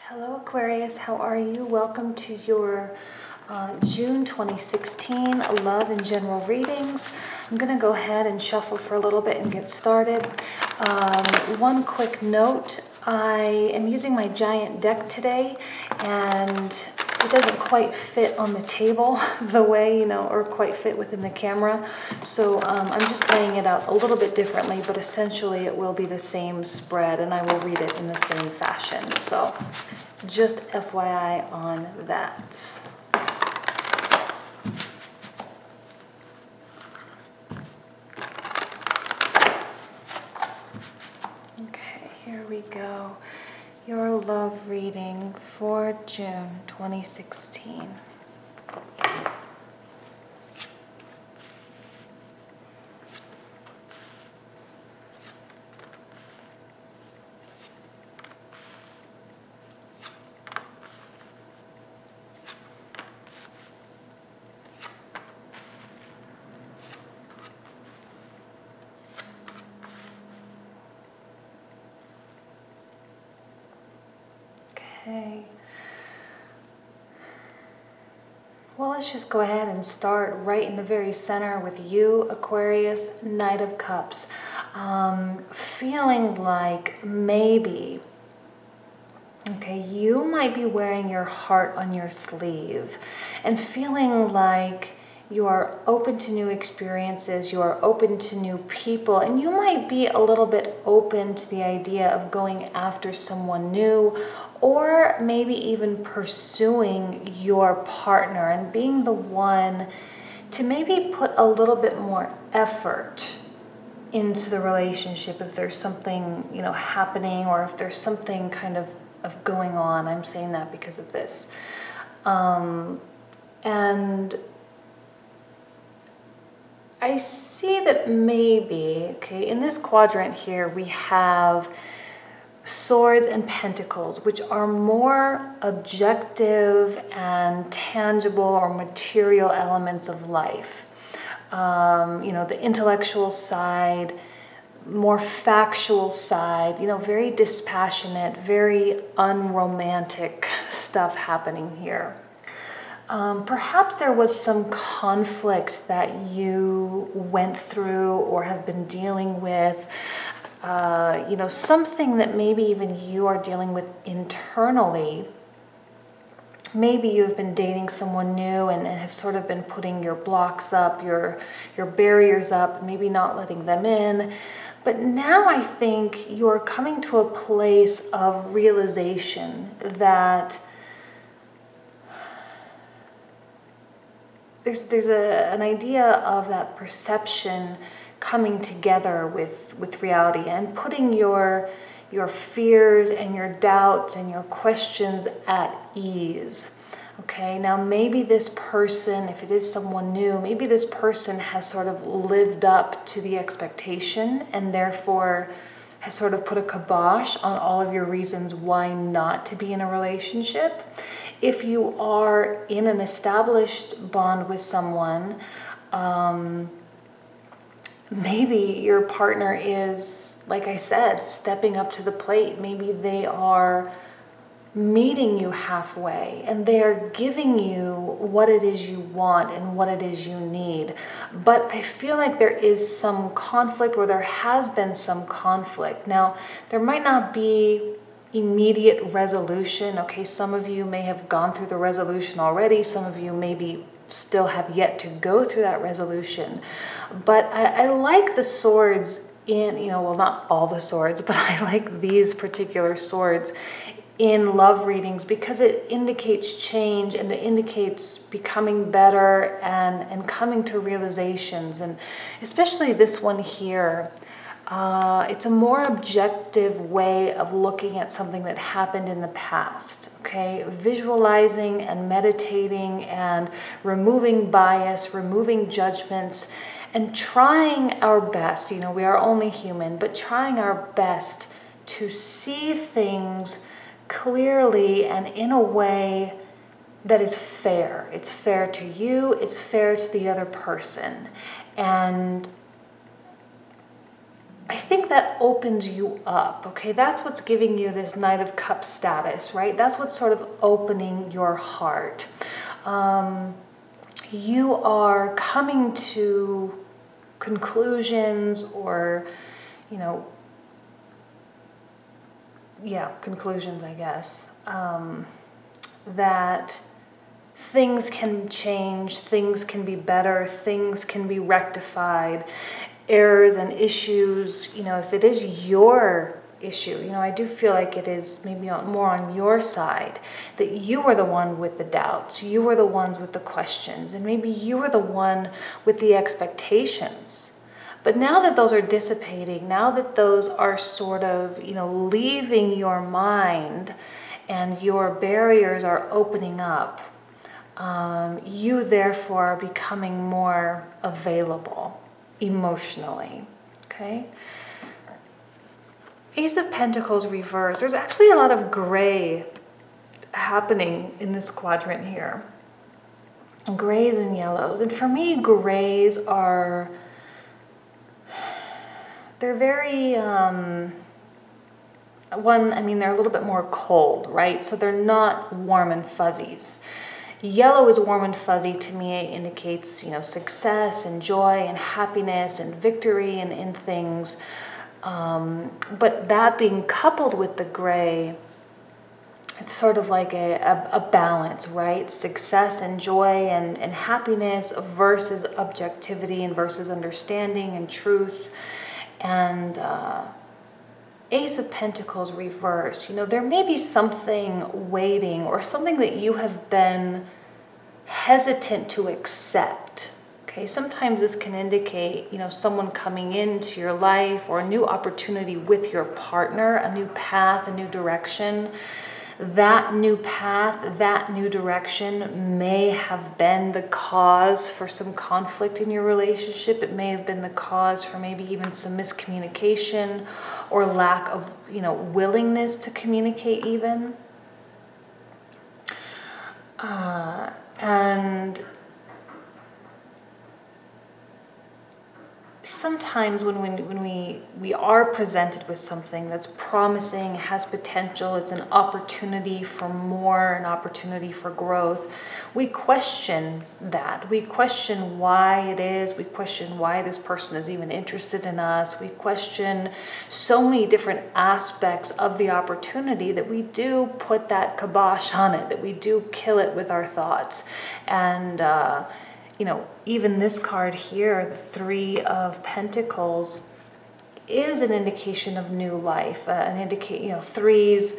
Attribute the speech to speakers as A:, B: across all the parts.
A: Hello Aquarius, how are you? Welcome to your June 2016 love and general readings. I'm going to go ahead and shuffle for a little bit and get started. One quick note, I am using my giant deck today and it doesn't quite fit on the table the way, or quite fit within the camera. So I'm just laying it out a little bit differently, but essentially it will be the same spread and I will read it in the same fashion. So just FYI on that. Okay, here we go. Your love reading for June 2016. Okay. Well, let's just go ahead and start right in the very center with you, Aquarius, Knight of Cups. Feeling like maybe, okay, you might be wearing your heart on your sleeve and feeling like you are open to new experiences, you are open to new people, and you might be a little bit open to the idea of going after someone new, or maybe even pursuing your partner and being the one to maybe put a little bit more effort into the relationship if there's something, happening, or if there's something kind of going on. I'm saying that because of this. And I see that maybe, okay, in this quadrant here, we have swords and pentacles, which are more objective and tangible or material elements of life. The intellectual side, more factual side, very dispassionate, very unromantic stuff happening here. Perhaps there was some conflict that you went through or have been dealing with, something that maybe even you are dealing with internally. Maybe you've been dating someone new and have sort of been putting your blocks up, your barriers up, maybe not letting them in. But now I think you're coming to a place of realization that there's an idea of that perception coming together with reality and putting your fears and your doubts and your questions at ease. Okay, now maybe this person, if it is someone new, maybe this person has sort of lived up to the expectation and therefore has sort of put a kibosh on all of your reasons why not to be in a relationship. If you are in an established bond with someone, maybe your partner is, like I said, stepping up to the plate. Maybe they are meeting you halfway and they are giving you what it is you want and what it is you need. But I feel like there is some conflict, or there has been some conflict. Now, there might not be immediate resolution. Okay, some of you may have gone through the resolution already. Some of you maybe still have yet to go through that resolution. But I like the swords in, well, not all the swords, but I like these particular swords in love readings because it indicates change and it indicates becoming better and coming to realizations. And especially this one here, it's a more objective way of looking at something that happened in the past, okay? Visualizing and meditating and removing bias, removing judgments, and trying our best, we are only human, but trying our best to see things clearly and in a way that is fair. It's fair to you, it's fair to the other person. And I think that opens you up, okay? That's what's giving you this Knight of Cups status, right? That's what's sort of opening your heart. You are coming to conclusions, or, you know, conclusions, I guess, that things can change, things can be better, things can be rectified, errors and issues, you know, if it is your issue, you know, I do feel like it is maybe more on your side, that you are the one with the doubts, you are the ones with the questions, and maybe you are the one with the expectations. But now that those are dissipating, now that those are sort of, you know, leaving your mind and your barriers are opening up, you therefore are becoming more available emotionally, okay? Ace of Pentacles reverse. There's actually a lot of gray happening in this quadrant here. Grays and yellows. And for me, grays are, they're very, they're a little bit more cold, right? So they're not warm and fuzzies. Yellow is warm and fuzzy. To me, it indicates, you know, success and joy and happiness and victory and in things. But that being coupled with the gray, it's sort of like a balance, right? Success and joy and happiness versus objectivity and versus understanding and truth. And Ace of Pentacles reverse, you know, there may be something waiting or something that you have been hesitant to accept. Okay, sometimes this can indicate, you know, someone coming into your life or a new opportunity with your partner, a new path, a new direction. That new path, that new direction may have been the cause for some conflict in your relationship. It may have been the cause for maybe even some miscommunication or lack of, you know, willingness to communicate even. And sometimes when we are presented with something that's promising, has potential, it's an opportunity for more, an opportunity for growth, we question that. We question why it is. We question why this person is even interested in us. We question so many different aspects of the opportunity that we do put that kibosh on it, that we do kill it with our thoughts. And you know, even this card here, the Three of Pentacles, is an indication of new life. You know, threes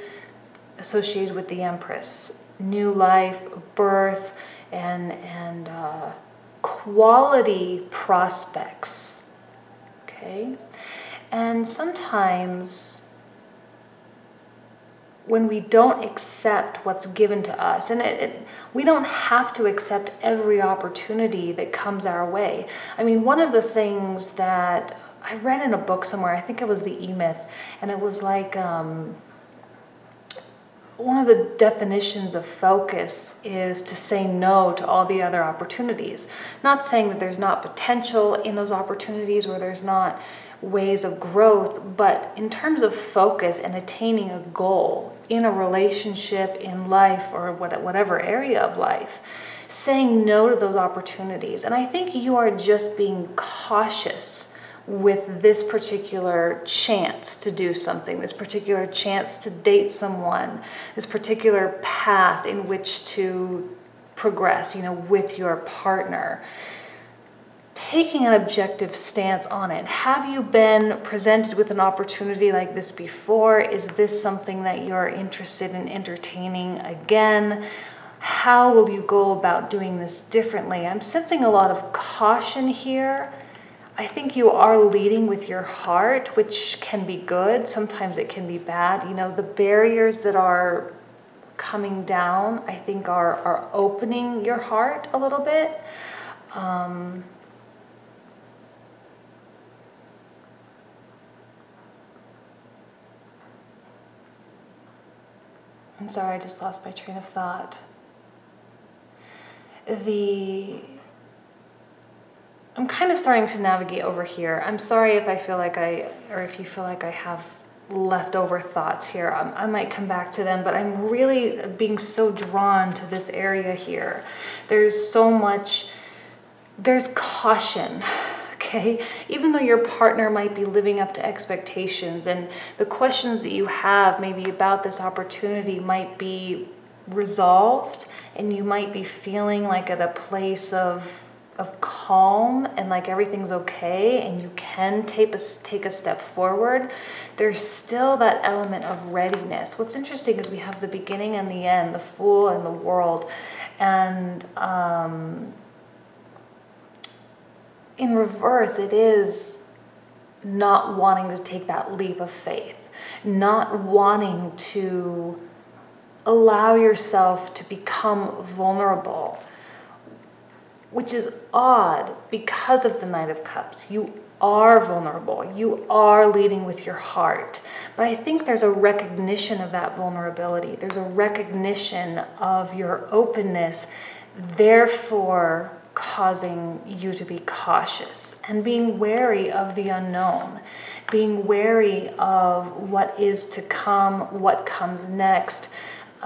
A: associated with the Empress, new life, birth, and quality prospects. Okay, and sometimes when we don't accept what's given to us, and we don't have to accept every opportunity that comes our way. I mean, one of the things that I read in a book somewhere, I think it was the E-Myth, and it was like one of the definitions of focus is to say no to all the other opportunities. Not saying that there's not potential in those opportunities or there's not ways of growth, but in terms of focus and attaining a goal in a relationship, in life, or whatever area of life, saying no to those opportunities. And I think you are just being cautious with this particular chance to do something, this particular chance to date someone, this particular path in which to progress, you know, with your partner. Taking an objective stance on it. Have you been presented with an opportunity like this before? Is this something that you're interested in entertaining again? How will you go about doing this differently? I'm sensing a lot of caution here. I think you are leading with your heart, which can be good. Sometimes it can be bad. You know, the barriers that are coming down, I think are opening your heart a little bit. I'm sorry, I just lost my train of thought. The I'm kind of starting to navigate over here. I'm sorry if I feel like if you feel like I have leftover thoughts here. I might come back to them, but I'm really being so drawn to this area here. There's so much, there's caution, okay? Even though your partner might be living up to expectations, and the questions that you have maybe about this opportunity might be resolved, and you might be feeling like at a place of calm and like everything's okay and you can take a step forward, there's still that element of readiness. What's interesting is we have the beginning and the end, the Fool and the World. And in reverse, it is not wanting to take that leap of faith, not wanting to allow yourself to become vulnerable, which is odd because of the Knight of Cups. You are vulnerable. You are leading with your heart. But I think there's a recognition of that vulnerability. There's a recognition of your openness, therefore causing you to be cautious and being wary of the unknown, being wary of what is to come, what comes next.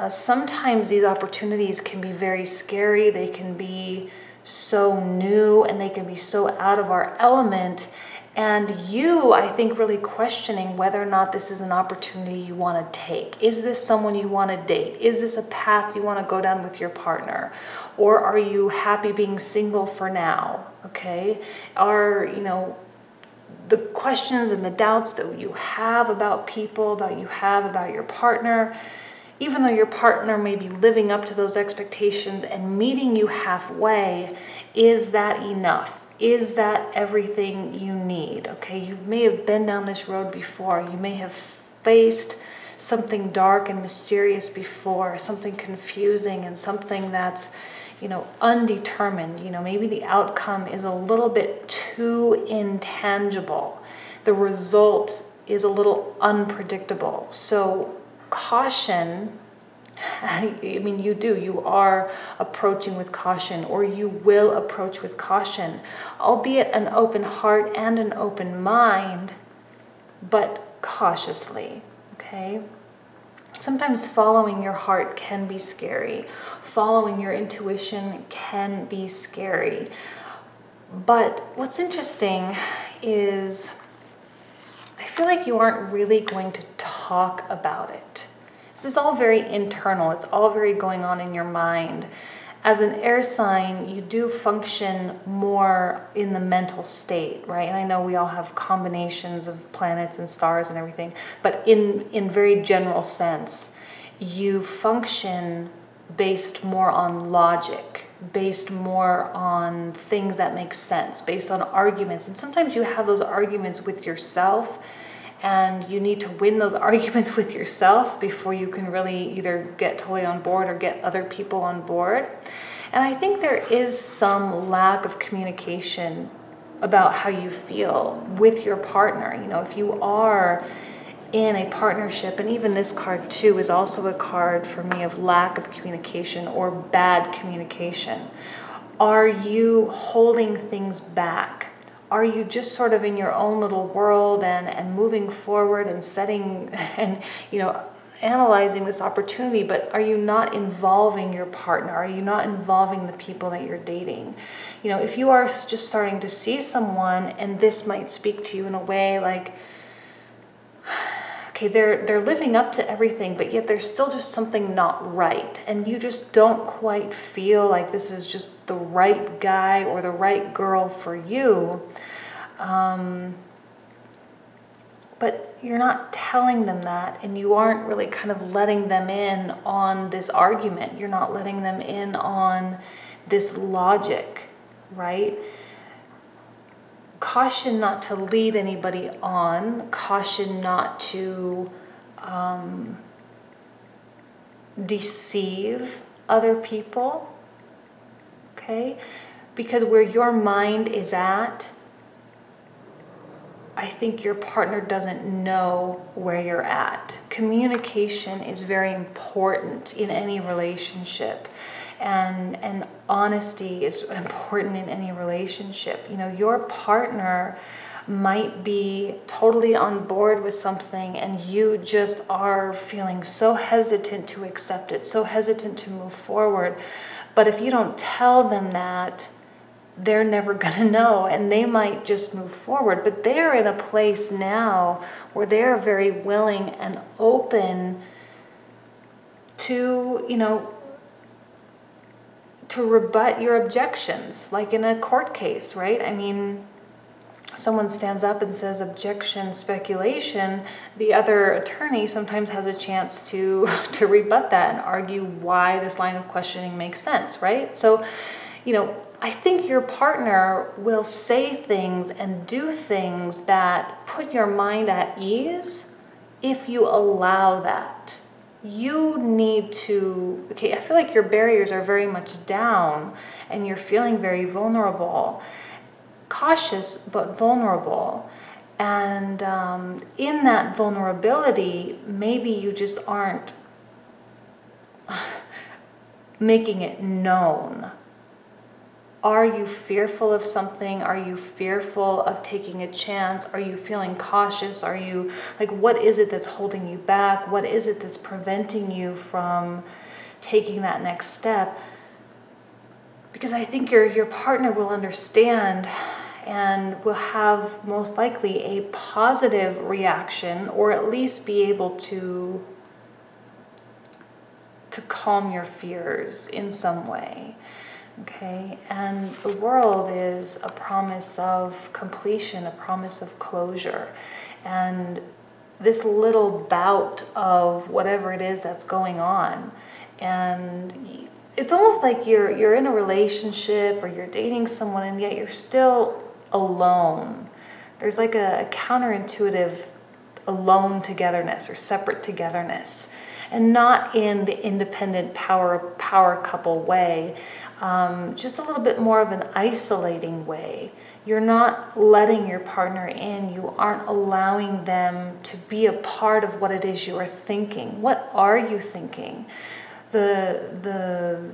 A: Sometimes these opportunities can be very scary. They can be so new and they can be so out of our element, and you, I think, really questioning whether or not this is an opportunity you want to take. Is this someone you want to date? Is this a path you want to go down with your partner? Or are you happy being single for now? Okay, are the questions and the doubts that you have about people, about your partner, even though your partner may be living up to those expectations and meeting you halfway, is that enough? Is that everything you need? Okay, you may have been down this road before. You may have faced something dark and mysterious before, something confusing and something that's, undetermined. Maybe the outcome is a little bit too intangible. The result is a little unpredictable. So caution, you are approaching with caution, or you will approach with caution, albeit an open heart and an open mind, but cautiously, okay? Sometimes following your heart can be scary. Following your intuition can be scary. But what's interesting is I feel like you aren't really going to talk about it. This is all very internal. It's all very going on in your mind. As an air sign, you do function more in the mental state, right? And I know we all have combinations of planets and stars and everything, but in very general sense, you function based more on logic, based more on things that make sense, based on arguments. And sometimes you have those arguments with yourself, and you need to win those arguments with yourself before you can really either get totally on board or get other people on board. And I think there is some lack of communication about how you feel with your partner. If you are in a partnership, and even this card too is also a card for me of lack of communication or bad communication. Are you holding things back? Are you just sort of in your own little world and moving forward and setting and, analyzing this opportunity, but are you not involving your partner? Are you not involving the people that you're dating? If you are just starting to see someone and this might speak to you in a way like, okay, they're living up to everything, but yet there's still just something not right. And you just don't quite feel like this is just the right guy or the right girl for you. But you're not telling them that, and you aren't really kind of letting them in on this argument. You're not letting them in on this logic, right? Caution not to lead anybody on. Caution not to deceive other people, okay? Because where your mind is at, I think your partner doesn't know where you're at. Communication is very important in any relationship. and honesty is important in any relationship. You know, your partner might be totally on board with something and you just are feeling so hesitant to accept it, so hesitant to move forward. But if you don't tell them that, they're never going to know, and they might just move forward. But they're in a place now where they're very willing and open to, you know, to rebut your objections, like in a court case, right? I mean, someone stands up and says objection, speculation, the other attorney sometimes has a chance to rebut that and argue why this line of questioning makes sense, right? So, you know, I think your partner will say things and do things that put your mind at ease if you allow that. You need to, okay, I feel like your barriers are very much down and you're feeling very vulnerable. Cautious but vulnerable, and in that vulnerability, maybe you just aren't making it known. Are you fearful of something? Are you fearful of taking a chance? Are you feeling cautious? Are you, like, what is it that's holding you back? What is it that's preventing you from taking that next step? Because I think your partner will understand and will have most likely a positive reaction, or at least be able to calm your fears in some way. Okay, and the world is a promise of completion, a promise of closure. And this little bout of whatever it is that's going on, and it's almost like you're in a relationship or you're dating someone and yet you're still alone. There's like a counterintuitive alone togetherness or separate togetherness, and not in the independent power couple way, just a little bit more of an isolating way. You're not letting your partner in. You aren't allowing them to be a part of what it is you are thinking. What are you thinking? The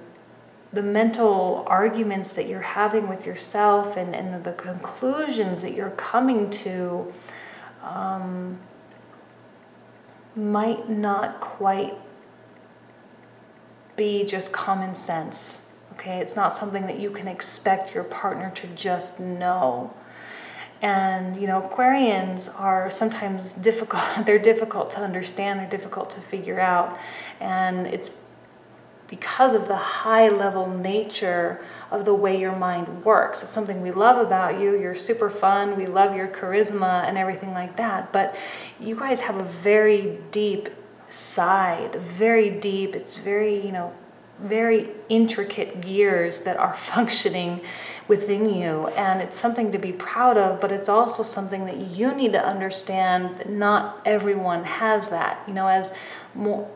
A: mental arguments that you're having with yourself and the conclusions that you're coming to might not quite be just common sense. Okay, it's not something that you can expect your partner to just know. And, you know, Aquarians are sometimes difficult. They're difficult to understand. They're difficult to figure out. And it's because of the high level nature of the way your mind works. It's something we love about you. You're super fun. We love your charisma and everything like that. But you guys have a very deep side, very deep. It's very, you know, very intricate gears that are functioning within you, and it's something to be proud of, but it's also something that you need to understand that not everyone has that. You know,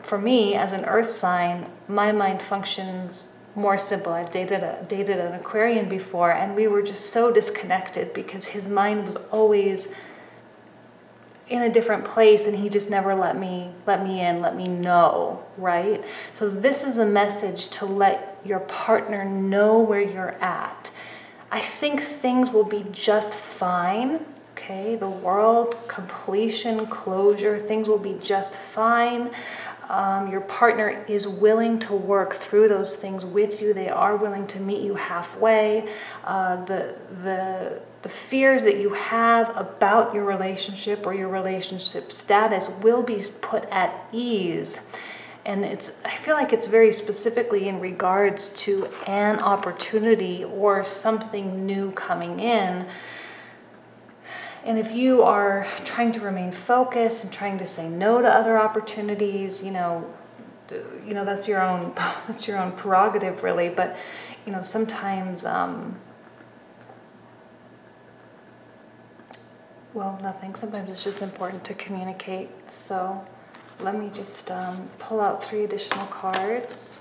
A: for me as an earth sign, my mind functions more simple. I've dated an Aquarian before, and we were just so disconnected because his mind was always in a different place, and he just never let me in, let me know, right? So this is a message to let your partner know where you're at. I think things will be just fine, okay? The world, completion, closure, things will be just fine. Your partner is willing to work through those things with you. They are willing to meet you halfway. The fears that you have about your relationship or your relationship status will be put at ease. And I feel like it's very specifically in regards to an opportunity or something new coming in. And if you are trying to remain focused and trying to say no to other opportunities, you know that's your own prerogative, really. But you know, sometimes well, nothing. Sometimes it's just important to communicate. So let me just pull out 3 additional cards.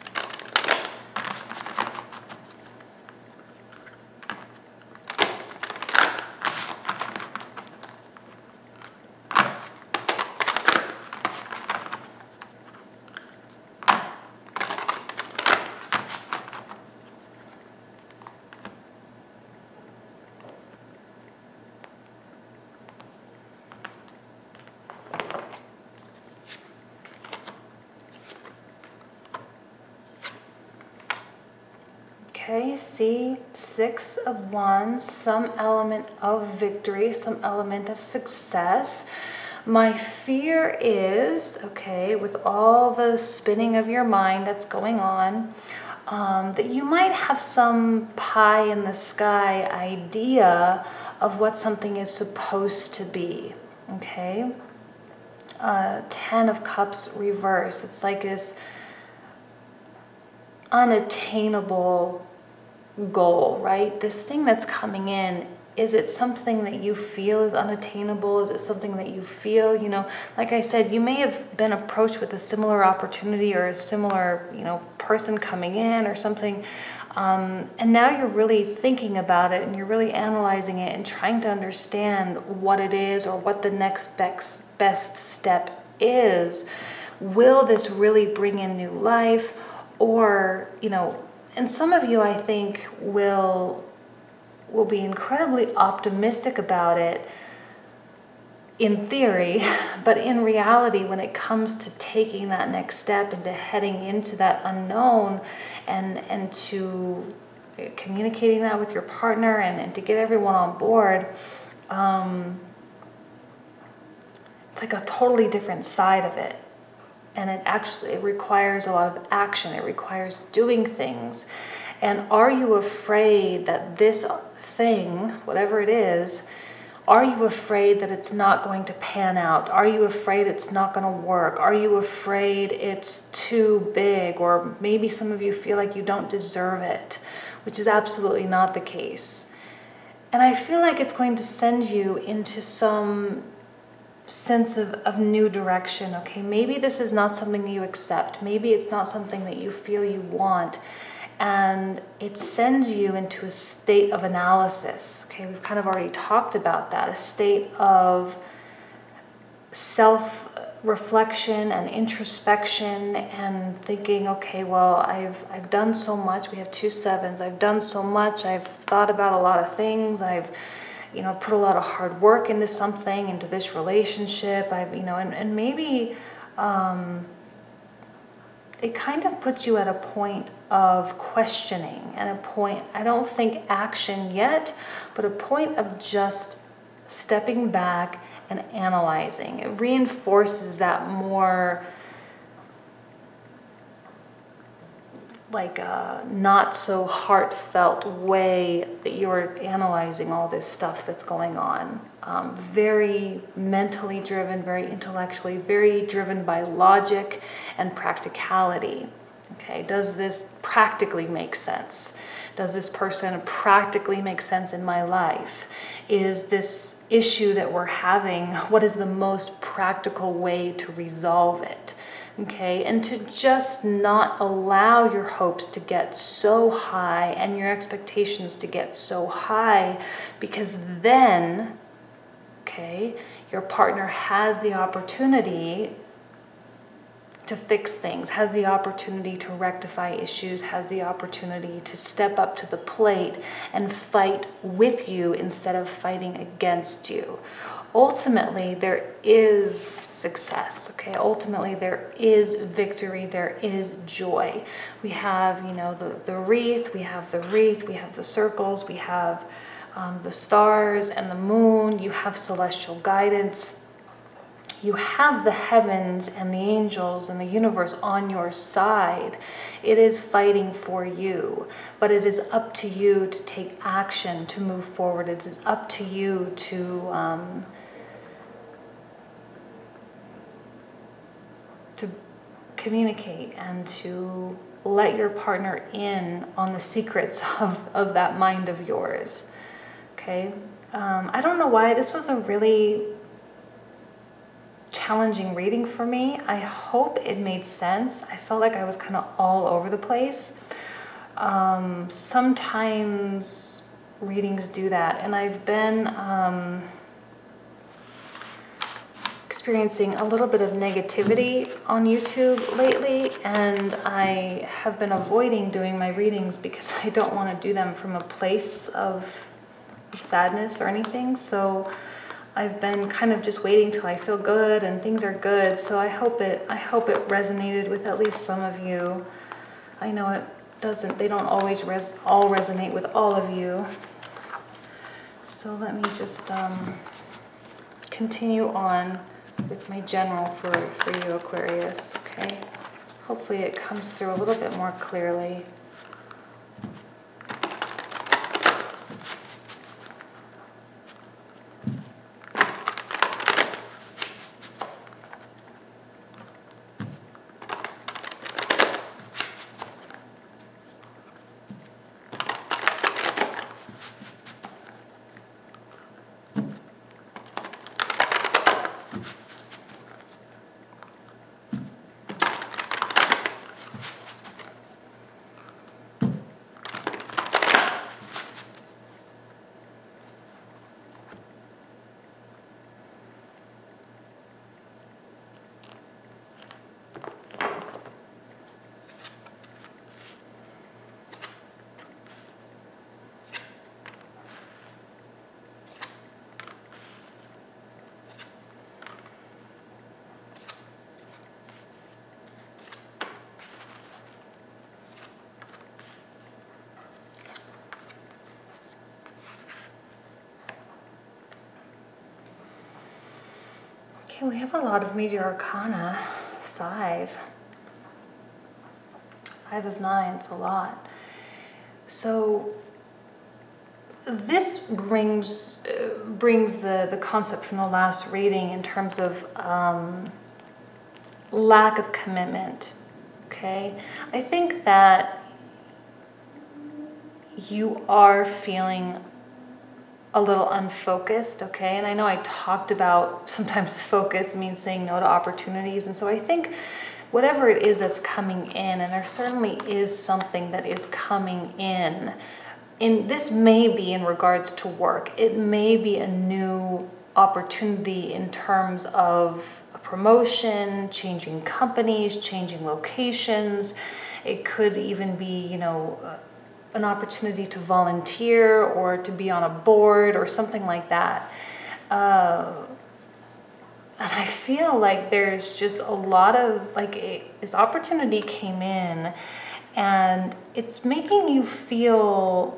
A: Okay, see, 6 of Wands, some element of victory, some element of success. My fear is, okay, with all the spinning of your mind that's going on, that you might have some pie in the sky idea of what something is supposed to be, okay? 10 of Cups reverse. It's like this unattainable goal, right? This thing that's coming in, is it something that you feel is unattainable? Is it something that you feel, you know, like I said, you may have been approached with a similar opportunity or a similar, you know, person coming in or something. And now you're really thinking about it and you're really analyzing it and trying to understand what it is or what the next best step is. Will this really bring in new life? Or, you know, and some of you, I think, will be incredibly optimistic about it in theory, but in reality, when it comes to taking that next step and to heading into that unknown and to communicating that with your partner and to get everyone on board, it's like a totally different side of it. And it requires a lot of action. It requires doing things. And are you afraid that this thing, whatever it is, are you afraid that it's not going to pan out? Are you afraid it's not going to work? Are you afraid it's too big? Or maybe some of you feel like you don't deserve it, which is absolutely not the case. And I feel like it's going to send you into some sense of new direction. Okay, maybe this is not something you accept. Maybe it's not something that you feel you want. And it sends you into a state of analysis. Okay, we've kind of already talked about that. A state of self-reflection and introspection and thinking, okay, well, I've done so much. We have 2 sevens. I've done so much. I've thought about a lot of things. I've put a lot of hard work into something, into this relationship. And maybe it kind of puts you at a point of questioning and a point, I don't think action yet, but a point of just stepping back and analyzing. It reinforces that more like a not so heartfelt way that you're analyzing all this stuff that's going on. Very mentally driven, very intellectually, very driven by logic and practicality. Okay, does this practically make sense? Does this person practically make sense in my life? Is this issue that we're having, what is the most practical way to resolve it? Okay, and to just not allow your hopes to get so high and your expectations to get so high, because then, okay, your partner has the opportunity to fix things, has the opportunity to rectify issues, has the opportunity to step up to the plate and fight with you instead of fighting against you. Ultimately, there is success, okay? Ultimately, there is victory, there is joy. We have, the wreath, we have the circles, we have the stars and the moon, you have celestial guidance. You have the heavens and the angels and the universe on your side. It is fighting for you, but it is up to you to take action, to move forward. It is up to you to communicate and to let your partner in on the secrets of that mind of yours. Okay? I don't know why this was a really challenging reading for me. I hope it made sense. I felt like I was kind of all over the place. Sometimes readings do that, and I've been experiencing a little bit of negativity on YouTube lately, and I have been avoiding doing my readings because I don't want to do them from a place of sadness or anything. So I've been kind of just waiting till I feel good and things are good. So I hope it resonated with at least some of you. I know they don't always all resonate with all of you. So let me just continue on with my general for you, Aquarius, okay? Hopefully it comes through a little bit more clearly. Okay, we have a lot of major arcana. 5 of 9's a lot. So this brings the concept from the last reading in terms of lack of commitment. Okay, I think that you are feeling a little unfocused, okay? And I know I talked about sometimes focus means saying no to opportunities. And so I think whatever it is that's coming in, and there certainly is something that is coming in this may be in regards to work. It may be a new opportunity in terms of a promotion, changing companies, changing locations. It could even be, you know, an opportunity to volunteer or to be on a board or something like that. And I feel like there's just a lot of, this opportunity came in and it's making you feel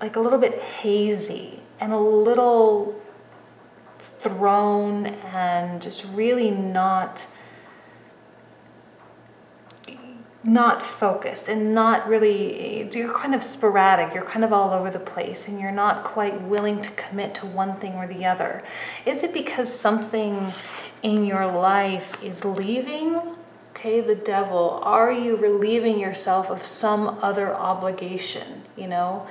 A: like a little bit hazy and a little thrown and just really not focused and not really, you're kind of sporadic, you're kind of all over the place and you're not quite willing to commit to one thing or the other. Is it because something in your life is leaving? Okay, the Devil, are you relieving yourself of some other obligation, you know?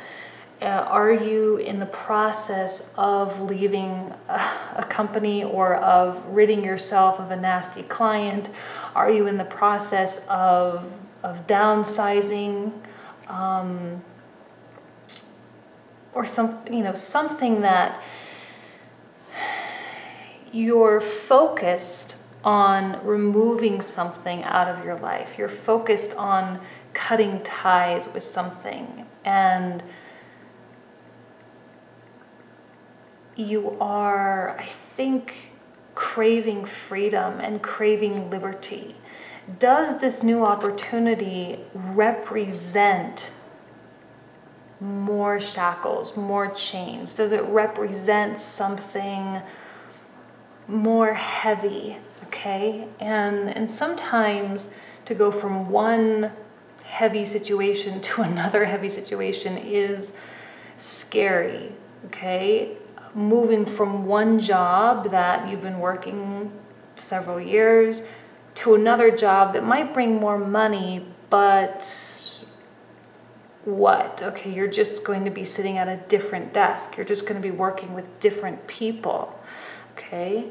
A: Are you in the process of leaving a company or of ridding yourself of a nasty client? Are you in the process of downsizing, or something, you know, something that you're focused on removing something out of your life? You're focused on cutting ties with something, and you are, I think, craving freedom and craving liberty. Does this new opportunity represent more shackles, more chains? Does it represent something more heavy? Okay, and sometimes to go from one heavy situation to another heavy situation is scary. Okay, moving from one job that you've been working several years to another job that might bring more money, but what? Okay, you're just going to be sitting at a different desk. You're just going to be working with different people. Okay,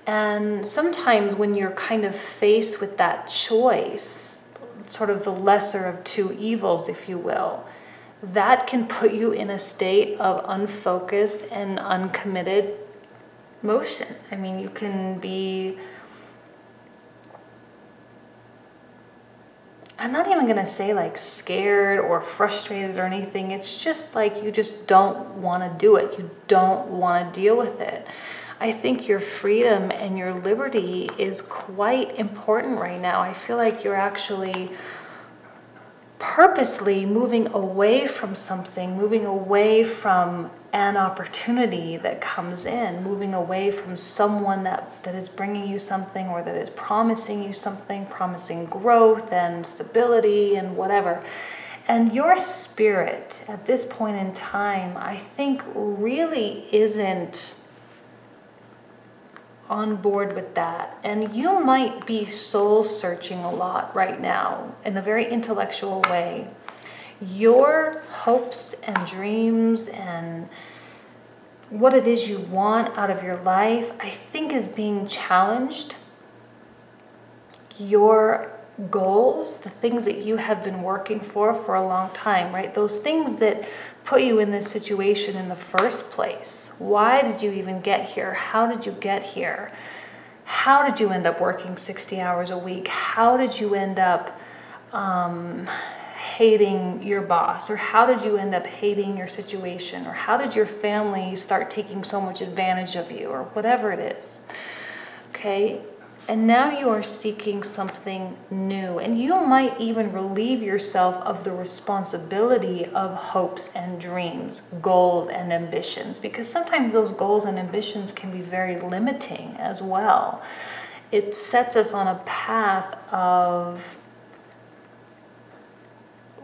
A: and sometimes when you're kind of faced with that choice, sort of the lesser of two evils, if you will, that can put you in a state of unfocused and uncommitted motion. I mean, you can be, I'm not even going to say like scared or frustrated or anything. It's just like you just don't want to do it. You don't want to deal with it. I think your freedom and your liberty is quite important right now. I feel like you're actually purposely moving away from something, moving away from an opportunity that comes in, moving away from someone that is bringing you something, or that is promising you something, promising growth and stability and whatever. And your spirit at this point in time, I think, really isn't on board with that. And you might be soul searching a lot right now in a very intellectual way. Your hopes and dreams and what it is you want out of your life, I think, is being challenged. Your goals, the things that you have been working for a long time, right? Those things that put you in this situation in the first place. Why did you even get here? How did you get here? How did you end up working 60 hours a week? How did you end up hating your boss? Or how did you end up hating your situation? Or how did your family start taking so much advantage of you? Or whatever it is. Okay? And now you are seeking something new. And you might even relieve yourself of the responsibility of hopes and dreams, goals and ambitions, because sometimes those goals and ambitions can be very limiting as well. It sets us on a path of,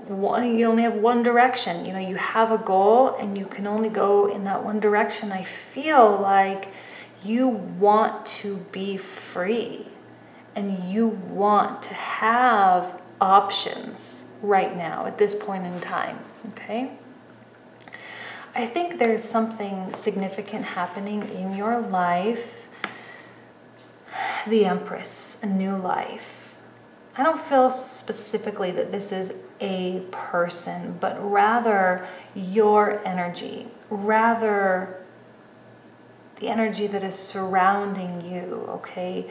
A: you only have one direction. You know, you have a goal and you can only go in that one direction. I feel like you want to be free and you want to have options right now at this point in time, okay? I think there's something significant happening in your life. The Empress, a new life. I don't feel specifically that this is a person, but rather your energy, rather the energy that is surrounding you, okay?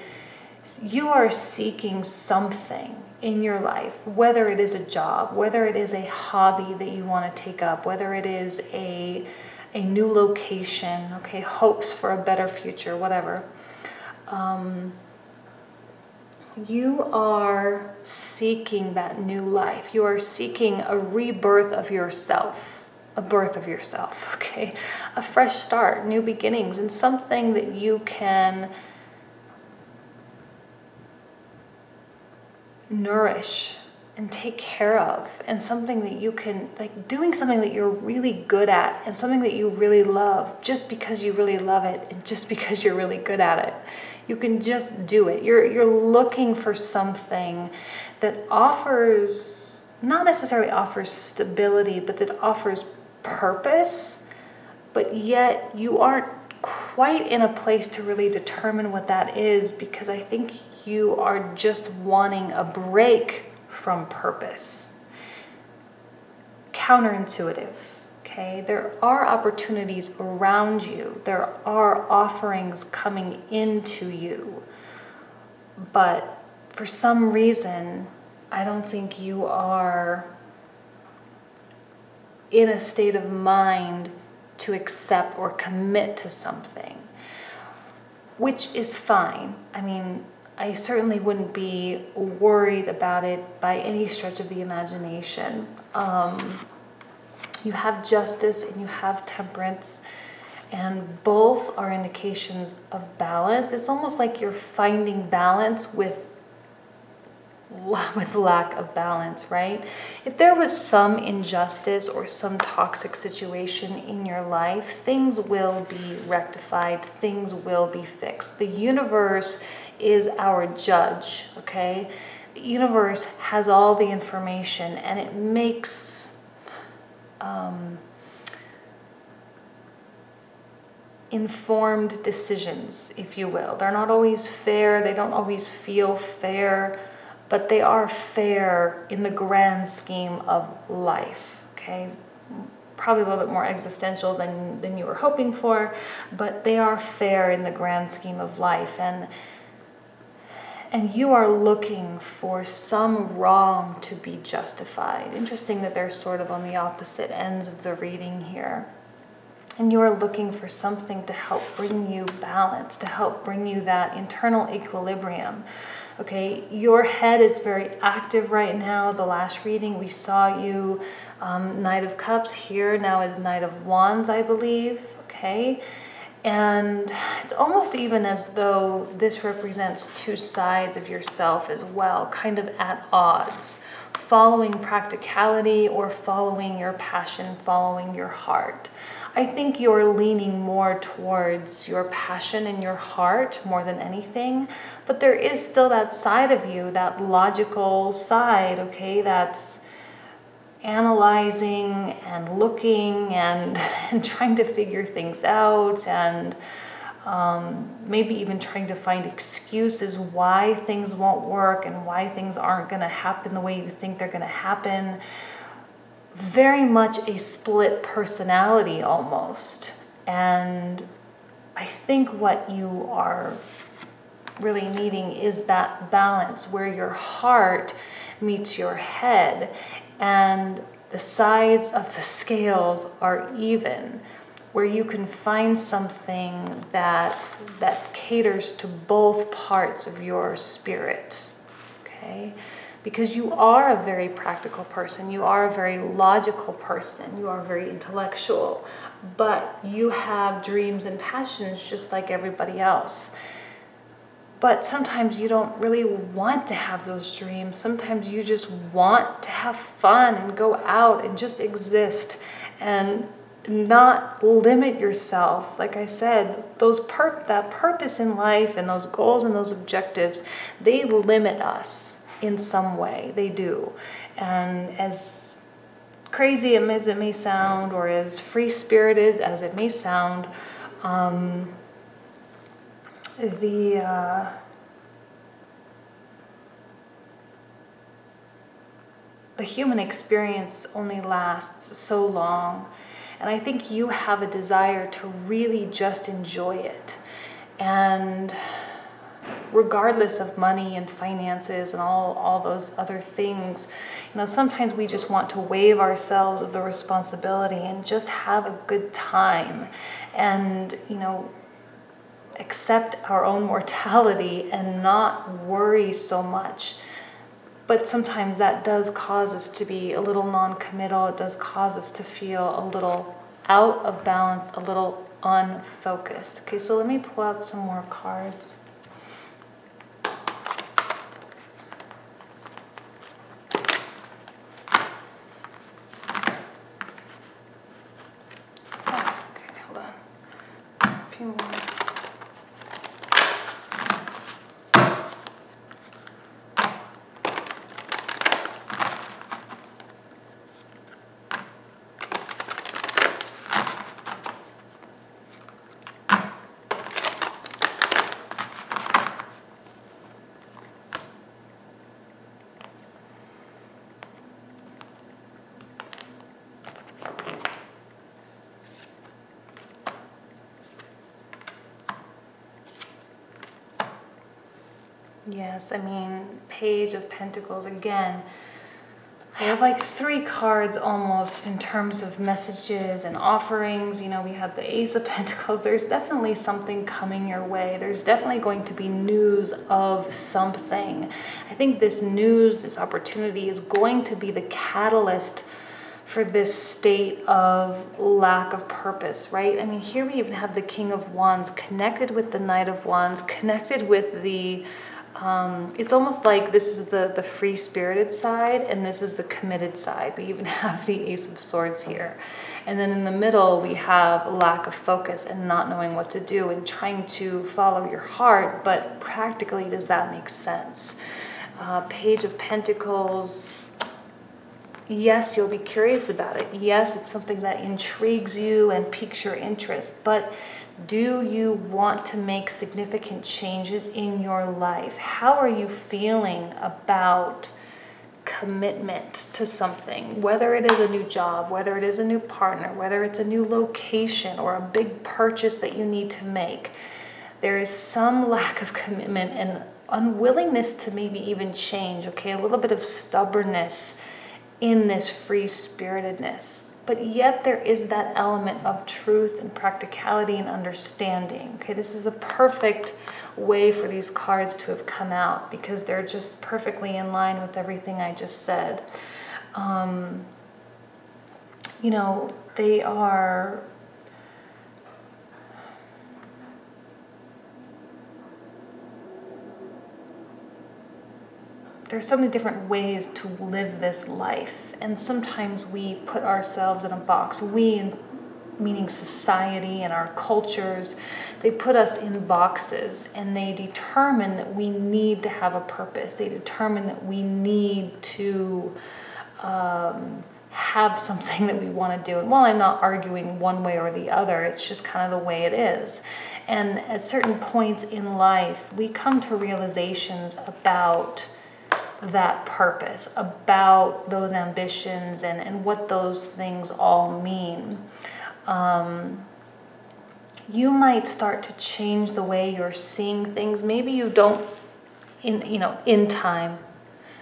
A: You are seeking something in your life, whether it is a job, whether it is a hobby that you want to take up, whether it is a new location, okay, hopes for a better future, whatever. You are seeking that new life. You are seeking a rebirth of yourself. A birth of yourself, okay? A fresh start, new beginnings, and something that you can nourish and take care of, and something that you can, like, doing something that you're really good at and something that you really love just because you really love it and just because you're really good at it. You can just do it. You're looking for something that offers, not necessarily offers stability, but that offers purpose, but yet you aren't quite in a place to really determine what that is, because I think you are just wanting a break from purpose. Counterintuitive, okay? There are opportunities around you. There are offerings coming into you, but for some reason, I don't think you are in a state of mind to accept or commit to something, which is fine. I mean, I certainly wouldn't be worried about it by any stretch of the imagination. You have justice and you have temperance, and both are indications of balance. It's almost like you're finding balance with lack of balance, right? If there was some injustice or some toxic situation in your life, things will be rectified, things will be fixed. The universe is our judge, okay? The universe has all the information, and it makes informed decisions, if you will. They're not always fair, they don't always feel fair, but they are fair in the grand scheme of life, okay? Probably a little bit more existential than you were hoping for, but they are fair in the grand scheme of life. And you are looking for some wrong to be justified. Interesting that they're sort of on the opposite ends of the reading here. And you are looking for something to help bring you balance, to help bring you that internal equilibrium. Okay, your head is very active right now. The last reading we saw you Knight of Cups. Here now is Knight of Wands, I believe. Okay, and it's almost even as though this represents two sides of yourself as well, kind of at odds, following practicality or following your passion, following your heart. I think you're leaning more towards your passion and your heart more than anything, but there is still that side of you, that logical side, okay, that's analyzing and looking and trying to figure things out, and maybe even trying to find excuses why things won't work and why things aren't going to happen the way you think they're going to happen. Very much a split personality almost. And I think what you are really needing is that balance where your heart meets your head and the sides of the scales are even, where you can find something that caters to both parts of your spirit, okay? Because you are a very practical person, you are a very logical person, you are very intellectual, but you have dreams and passions just like everybody else. But sometimes you don't really want to have those dreams. Sometimes you just want to have fun and go out and just exist and not limit yourself. Like I said, that purpose in life and those goals and those objectives, they limit us in some way. They do. And as crazy as it may sound, or as free-spirited as it may sound, the human experience only lasts so long, and I think you have a desire to really just enjoy it. And regardless of money and finances and all those other things, you know, sometimes we just want to waive ourselves of the responsibility and just have a good time and, you know, accept our own mortality and not worry so much. But sometimes that does cause us to be a little non-committal. It does cause us to feel a little out of balance, a little unfocused. Okay, so let me pull out some more cards. Okay, hold on. A few more. Yes, I mean, Page of Pentacles, again, I have like 3 cards almost in terms of messages and offerings. You know, we had the Ace of Pentacles. There's definitely something coming your way. There's definitely going to be news of something. I think this news, this opportunity is going to be the catalyst for this state of lack of purpose, right? I mean, here we even have the King of Wands connected with the Knight of Wands, connected with the it's almost like this is the free-spirited side and this is the committed side. We even have the Ace of Swords here. And then in the middle, we have lack of focus and not knowing what to do and trying to follow your heart, but practically, does that make sense? Page of Pentacles. Yes, you'll be curious about it. Yes, it's something that intrigues you and piques your interest, but do you want to make significant changes in your life? How are you feeling about commitment to something? Whether it is a new job, whether it is a new partner, whether it's a new location or a big purchase that you need to make, there is some lack of commitment and unwillingness to maybe even change, okay? A little bit of stubbornness in this free-spiritedness. But yet there is that element of truth and practicality and understanding. Okay, this is a perfect way for these cards to have come out, because they're just perfectly in line with everything I just said. You know, they are... There's so many different ways to live this life, and sometimes we put ourselves in a box. We, meaning society and our cultures, they put us in boxes, and they determine that we need to have a purpose. They determine that we need to have something that we want to do. And while I'm not arguing one way or the other, it's just kind of the way it is. And at certain points in life, we come to realizations about that purpose, about those ambitions, and what those things all mean. You might start to change the way you're seeing things. Maybe you don't, in time.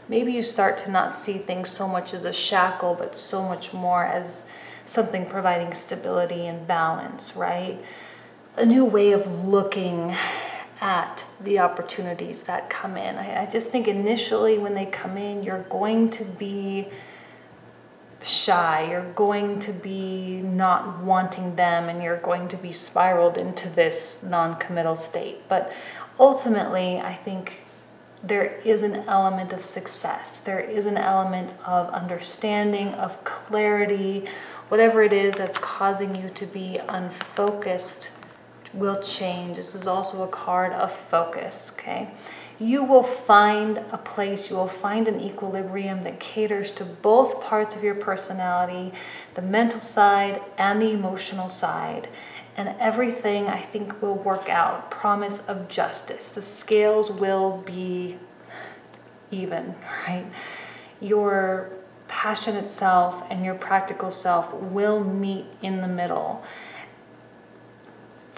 A: Maybe you start to not see things so much as a shackle, but so much more as something providing stability and balance, right? A new way of looking at the opportunities that come in. I just think initially when they come in, you're going to be shy, you're going to be not wanting them, and you're going to be spiraled into this non-committal state. But ultimately, I think there is an element of success. There is an element of understanding, of clarity. Whatever it is that's causing you to be unfocused will change. This is also a card of focus, okay? You will find a place, you will find an equilibrium that caters to both parts of your personality, the mental side and the emotional side. And everything, I think, will work out. Promise of justice. The scales will be even, right? Your passionate self and your practical self will meet in the middle.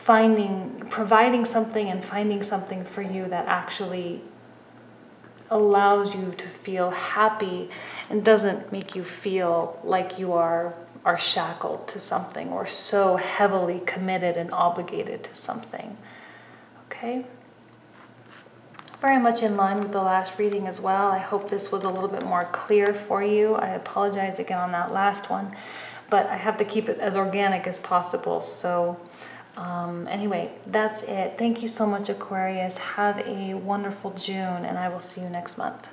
A: Providing something and finding something for you that actually allows you to feel happy and doesn't make you feel like you are shackled to something or so heavily committed and obligated to something. Okay? Very much in line with the last reading as well. I hope this was a little bit more clear for you. I apologize again on that last one, but I have to keep it as organic as possible. So anyway, that's it. Thank you so much, Aquarius. Have a wonderful June, and I will see you next month.